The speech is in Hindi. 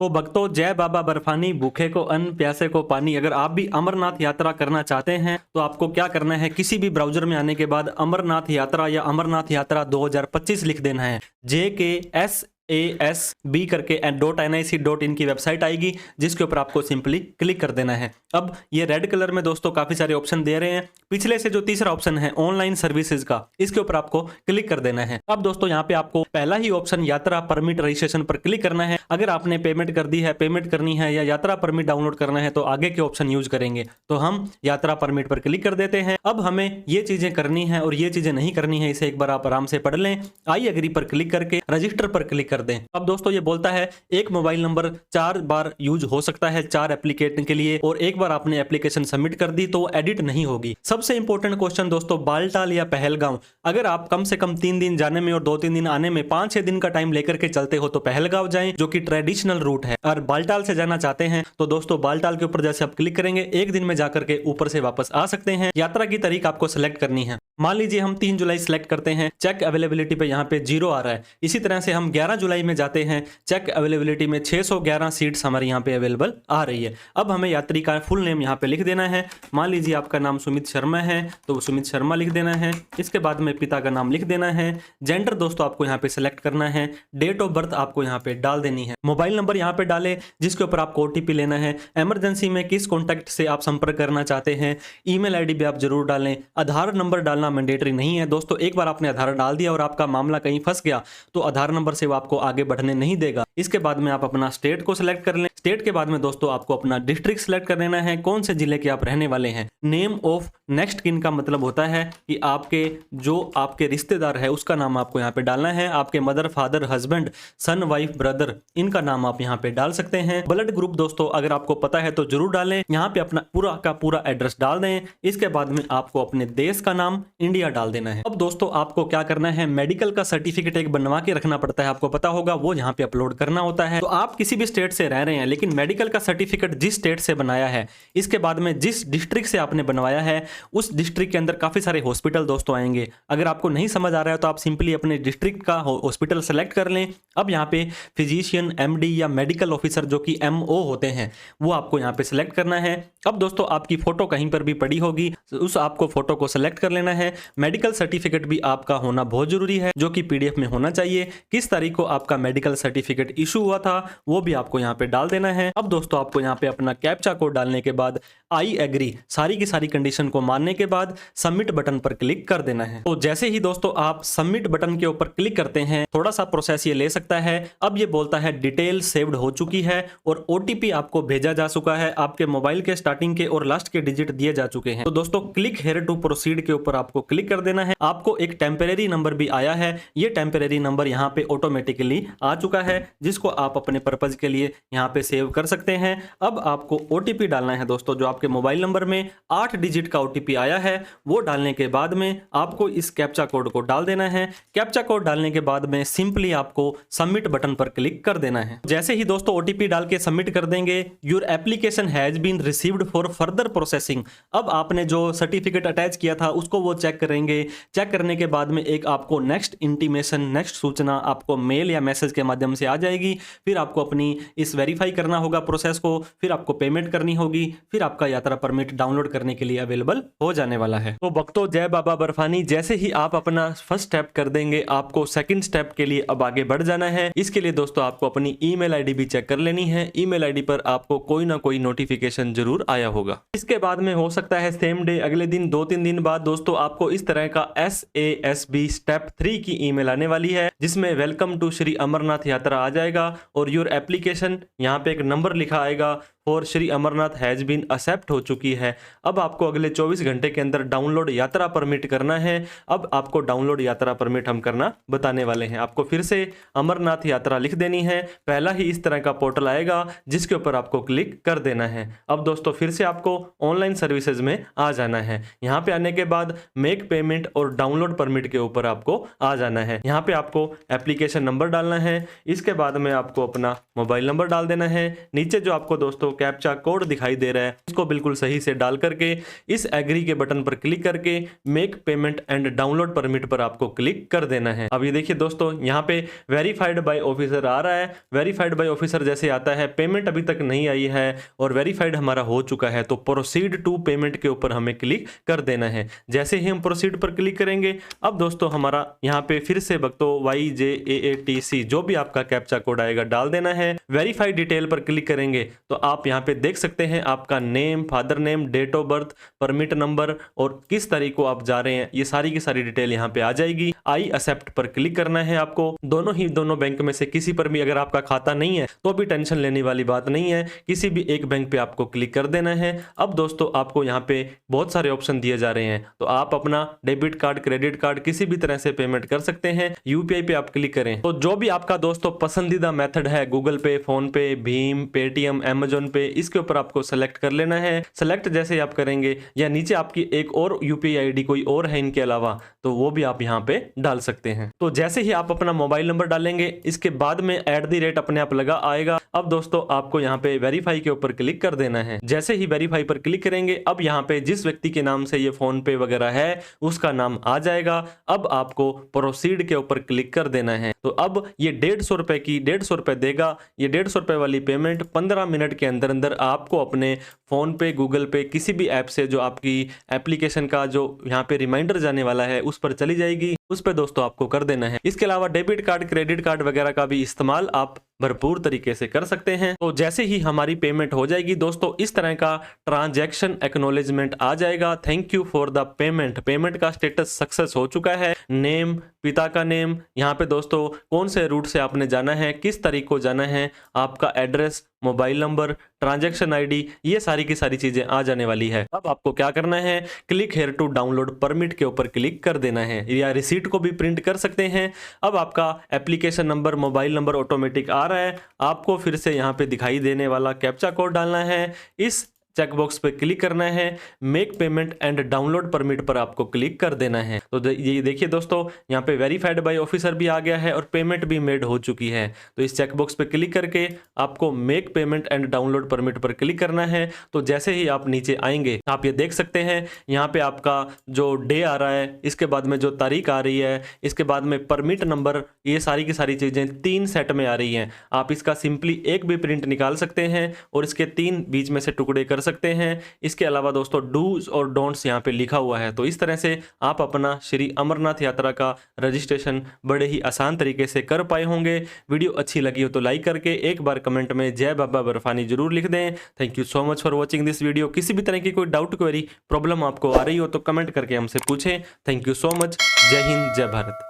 तो भक्तों, जय बाबा बर्फानी, भूखे को अन्न प्यासे को पानी। अगर आप भी अमरनाथ यात्रा करना चाहते हैं तो आपको क्या करना है, किसी भी ब्राउजर में आने के बाद अमरनाथ यात्रा या अमरनाथ यात्रा 2025 लिख देना है। JKSASB करके .nic.in की वेबसाइट आएगी, जिसके ऊपर आपको सिंपली क्लिक कर देना है। अब ये रेड कलर में दोस्तों काफी सारे ऑप्शन दे रहे हैं। पिछले से जो तीसरा ऑप्शन है ऑनलाइन सर्विसेज का, इसके ऊपर आपको क्लिक कर देना है। अब दोस्तों यहाँ पे आपको पहला ही ऑप्शन यात्रा परमिट रजिस्ट्रेशन पर क्लिक करना है। अगर आपने पेमेंट कर दी है, पेमेंट करनी है या यात्रा परमिट डाउनलोड करना है तो आगे के ऑप्शन यूज करेंगे। तो हम यात्रा परमिट पर क्लिक कर देते हैं। अब हमें ये चीजें करनी है और ये चीजें नहीं करनी है, इसे एक बार आप आराम से पढ़ लें। आई एग्री पर क्लिक करके रजिस्टर पर क्लिक कर दें। अब दोस्तों ये बोलता है एक मोबाइल नंबर 4 बार यूज हो सकता है 4 एप्लीकेशन के लिए, और एक बार आपने एप्लीकेशन सबमिट कर दी तो एडिट नहीं होगी। सबसे इंपॉर्टेंट क्वेश्चन दोस्तों, बालटाल या पहलगांव, अगर आप कम से कम 3 दिन जाने में और 2-3 दिन आने में 5-6 दिन का टाइम लेकर के चलते हो तो पहलगांव जाएं, जो कि ट्रेडिशनल रूट है। और बालटाल से जाना चाहते हैं तो दोस्तों बालटाल के ऊपर जैसे आप क्लिक करेंगे, एक दिन में जाकर के ऊपर से वापस आ सकते हैं। यात्रा की तारीख आपको सिलेक्ट करनी है। मान लीजिए हम 3 जुलाई सिलेक्ट करते हैं, चेक अवेलेबिलिटी पे यहाँ पे 0 आ रहा है। इसी तरह से हम 11 जुलाई में जाते हैं, चेक अवेलेबिलिटी में 611 सीट्स हमारे यहाँ पे अवेलेबल आ रही है। अब हमें यात्री का फुल नेम यहाँ पे लिख देना है। मान लीजिए आपका नाम सुमित शर्मा है तो सुमित शर्मा लिख देना है। इसके बाद में पिता का नाम लिख देना है। जेंडर दोस्तों आपको यहाँ पे सिलेक्ट करना है। डेट ऑफ बर्थ आपको यहाँ पे डाल देनी है। मोबाइल नंबर यहाँ पे डाले जिसके ऊपर आपको OTP लेना है। इमरजेंसी में किस कॉन्टैक्ट से आप संपर्क करना चाहते हैं, ईमेल ID भी आप जरूर डालें। आधार नंबर डालना मैंडेटरी नहीं है दोस्तों। एक बार आपने आधार डाल दिया और आपका मामला कहीं फंस गया तो आधार नंबर से वो आपको आगे बढ़ने नहीं देगा। इसके बाद में आप अपना स्टेट को सिलेक्ट कर लें। स्टेट के बाद में दोस्तों आपको अपना डिस्ट्रिक्ट सिलेक्ट कर लेना है, कौन से जिले के आप रहने वाले हैं। नेम ऑफ नेक्स्ट किन का मतलब होता है कि आपके रिश्तेदार है उसका नाम आपको यहाँ पे डालना है। आपके मदर, फादर, हस्बैंड, सन, वाइफ, ब्रदर, इनका नाम आप यहाँ पे डाल सकते हैं। ब्लड ग्रुप दोस्तों अगर आपको पता है तो जरूर डालें। यहाँ पे अपना पूरा का पूरा एड्रेस डाल दें। इसके बाद में आपको अपने देश का नाम इंडिया डाल देना है। अब दोस्तों आपको क्या करना है, मेडिकल का सर्टिफिकेट एक बनवा के रखना पड़ता है, आपको पता होगा, वो यहाँ पे अपलोड करना होता है। तो आप किसी भी स्टेट से रह रहे हैं लेकिन मेडिकल का सर्टिफिकेट जिस स्टेट से बनाया है, इसके बाद में जिस डिस्ट्रिक्ट से आपने बनवाया है उस डिस्ट्रिक्ट के अंदर काफी सारे हॉस्पिटल दोस्तों आएंगे। अगर आपको नहीं समझ आ रहा है तो आप सिंपली अपने डिस्ट्रिक्ट का हॉस्पिटल सेलेक्ट कर लें। अब यहाँ पे फिजिशियन, MD या मेडिकल ऑफिसर जो कि MO होते हैं वो आपको यहाँ पे सिलेक्ट करना है। अब दोस्तों आपकी फोटो कहीं पर भी पड़ी होगी, उस आपको फोटो को सिलेक्ट कर लेना है। मेडिकल सर्टिफिकेट भी आपका होना बहुत जरूरी है, जो कि PDF में होना चाहिए। किस तारीख को आपका मेडिकल सर्टिफिकेट इशू हुआ था वो भी आपको यहाँ पे डाल देना है। अब दोस्तों आपको यहाँ पे अपना कैप्चा कोड डालने के बाद आई एग्री सारी की सारी कंडीशन को मानने के बाद सबमिट बटन पर क्लिक कर देना है। तो जैसे ही दोस्तों आप सबमिट बटन के ऊपर क्लिक करते हैं, थोड़ा सा प्रोसेस ये ले सकता है। अब ये बोलता है डिटेल सेव्ड हो चुकी है और OTP आपको भेजा जा चुका है। आपके मोबाइल के स्टार्टिंग के और लास्ट के डिजिट दिए जा चुके हैं। तो दोस्तों क्लिक हेयर टू प्रोसीड के ऊपर आपको क्लिक कर देना है। आपको एक टेम्परेरी नंबर भी आया है, ये टेम्परेरी नंबर यहाँ पे ऑटोमेटिकली आ चुका है, जिसको आप अपने पर्पज के लिए यहाँ पे सेव कर सकते हैं। अब आपको OTP डालना है दोस्तों, जो आपके मोबाइल नंबर में 8 डिजिट का OTP आया है वो डालने के बाद में आपको इस कैप्चा कोड को डाल देना है। कैप्चा कोड डालने के बाद में सिंपली आपको सबमिट बटन पर क्लिक कर देना है। जैसे ही दोस्तों OTP डाल के सबमिट कर देंगे, your application has been received for further processing. अब आपने जो सर्टिफिकेट अटैच किया था उसको वो चेक करेंगे। चेक करने के बाद में एक आपको नेक्स्ट इंटीमेशन, नेक्स्ट सूचना आपको मेल या मैसेज के माध्यम से आ जाएगी। फिर आपको अपनी इस वेरीफाई करना होगा प्रोसेस को, फिर आपको पेमेंट करनी होगी, फिर आपका यात्रा परमिट डाउनलोड करने के लिए अवेलेबल हो जाने वाला है। तो भक्तों, जय बाबा बर्फानी, जैसे ही आप अपना फर्स्ट स्टेप कर देंगे, आपको सेकंड स्टेप के लिए अब आगे बढ़ जाना है। इसके लिए दोस्तों आपको अपनी ईमेल ID भी चेक कर लेनी है। ईमेल ID पर आपको कोई ना कोई नोटिफिकेशन जरूर आया होगा। इसके बाद में हो सकता है सेम डे, अगले दिन, 2-3 दिन बाद दोस्तों आपको इस तरह का SASB स्टेप 3 की ईमेल आने वाली है, जिसमें वेलकम टू श्री अमरनाथ यात्रा आ जाएगा और योर एप्लीकेशन यहाँ पे एक नंबर लिखा आएगा और Shri Amarnath has been accept हो चुकी है। अब आपको अगले 24 घंटे के अंदर डाउनलोड यात्रा परमिट करना है। अब आपको डाउनलोड यात्रा परमिट हम करना बताने वाले हैं। आपको फिर से अमरनाथ यात्रा लिख देनी है। पहला ही इस तरह का पोर्टल आएगा जिसके ऊपर आपको क्लिक कर देना है। अब दोस्तों फिर से आपको ऑनलाइन सर्विसेज में आ जाना है। यहाँ पे आने के बाद मेक पेमेंट और डाउनलोड परमिट के ऊपर आपको आ जाना है। यहाँ पे आपको एप्लीकेशन नंबर डालना है। इसके बाद में आपको अपना मोबाइल नंबर डाल देना है। नीचे जो आपको दोस्तों कैप्चा कोड दिखाई दे रहा है उसको बिल्कुल सही से डाल करके इस एग्री के बटन पर क्लिक करके make payment and download permit पर आपको क्लिक कर देना है। अब ये देखिए दोस्तों, यहाँ पे वेरीफाइड बाय ऑफिसर आ रहा है। वेरीफाइड बाय ऑफिसर जैसे आता है, पेमेंट अभी तक नहीं आई है और वेरीफाइड हमारा हो चुका है, तो प्रोसीड टू पेमेंट के ऊपर हमें क्लिक कर देना है। जैसे ही हम प्रोसीड पर क्लिक करेंगे, अब दोस्तों हमारा यहाँ पे फिर से भक्तों YJAATC जो भी आपका कैप्चा कोड आएगा डाल देना है। वेरीफाई डिटेल पर क्लिक करेंगे तो आप यहाँ पे देख सकते हैं आपका name, father name, date of birth, permit number और किस तारीख को आप जा रहे हैं, ये सारी की सारी डिटेल यहाँ पे आ जाएगी। आई एक्सेप्ट पर क्लिक करना है आपको। दोनों बैंक में से किसी पर भी अगर आपका खाता नहीं है तो भी टेंशन लेने वाली बात नहीं है, किसी भी एक बैंक पे आपको क्लिक कर देना है। अब दोस्तों आपको यहाँ पे बहुत सारे ऑप्शन दिए जा रहे हैं, तो आप अपना डेबिट कार्ड, क्रेडिट कार्ड किसी भी तरह से पेमेंट कर सकते हैं। यूपीआई पे आप क्लिक करें तो जो भी आपका दोस्तों पसंदीदा मेथड है, गूगल पे, फोन पे, भीम, पेटीएम, अमेजोन पे, इसके ऊपर आपको सेलेक्ट कर लेना है। सेलेक्ट जैसे ही आप करेंगे या नीचे आपकी एक और यूपीआई आईडी कोई और है इनके अलावा, तो वो भी आप यहाँ पे डाल सकते हैं। तो जैसे ही आप अपना मोबाइल नंबर डालेंगे, इसके बाद में @ अपने आप लगा आएगा। अब दोस्तों आपको यहाँ पे वेरीफाई के ऊपर क्लिक कर देना है। जैसे ही वेरीफाई पर क्लिक करेंगे, अब यहाँ पे जिस व्यक्ति के नाम से ये फोन पे वगैरह है उसका नाम आ जाएगा। अब आपको प्रोसीड के ऊपर क्लिक कर देना है। तो अब ये 150 रुपए की 150 रुपए देगा। ये 150 रुपए वाली पेमेंट 15 मिनट के अंदर अंदर आपको अपने फोन पे, गूगल पे, किसी भी ऐप से जो आपकी एप्लीकेशन का जो यहाँ पे रिमाइंडर जाने वाला है उस पर चली जाएगी। उस पे दोस्तों आपको कर देना है। इसके अलावा डेबिट कार्ड, क्रेडिट कार्ड वगैरह का भी इस्तेमाल आप भरपूर तरीके से कर सकते हैं। तो जैसे ही हमारी पेमेंट हो जाएगी दोस्तों, इस तरह का ट्रांजैक्शन एक्नॉलेजमेंट आ जाएगा। Thank you for the payment. Payment का स्टेटस सक्सेस हो चुका है। नेम, पिता का नेम, यहाँ पे दोस्तों कौन से रूट से आपने जाना है, किस तारीख को जाना है, आपका address, mobile number, transaction ID, ये सारी की सारी चीजें आ जाने वाली है। अब आपको क्या करना है, click here to download permit के ऊपर क्लिक कर देना है, या रिसीट को भी प्रिंट कर सकते हैं। अब आपका application number, mobile number automatic आ रहा है। आपको फिर से यहाँ पे दिखाई देने वाला कैप्चा कोड डालना है। इस चेकबॉक्स पे क्लिक करना है। Make payment and download permit पर आपको क्लिक कर देना है। तो ये देखिए दोस्तों, यहाँ पे वेरीफाइड बाय ऑफिसर भी आ गया है और पेमेंट भी मेड हो चुकी है। तो इस चेकबॉक्स पे क्लिक करके आपको make payment and download permit पर क्लिक करना है। तो जैसे ही आप नीचे आएंगे, आप ये देख सकते हैं यहाँ पे आपका जो डे आ रहा है, इसके बाद में जो तारीख आ रही है, इसके बाद में परमिट नंबर, ये सारी की सारी चीजें 3 सेट में आ रही हैं। आप इसका सिंपली एक भी प्रिंट निकाल सकते हैं और इसके 3 बीच में से टुकड़े कर सकते हैं। इसके अलावा दोस्तों डूज और डोंट्स यहाँ पे लिखा हुआ है। तो इस तरह से आप अपना श्री अमरनाथ यात्रा का रजिस्ट्रेशन बड़े ही आसान तरीके से कर पाए होंगे। वीडियो अच्छी लगी हो तो लाइक करके एक बार कमेंट में जय बाबा बर्फानी जरूर लिख दें। Thank you so much for watching this video. किसी भी तरह की कोई डाउट, क्वेरी, प्रॉब्लम आपको आ रही हो तो कमेंट करके हमसे पूछें। Thank you so much. जय हिंद, जय भारत।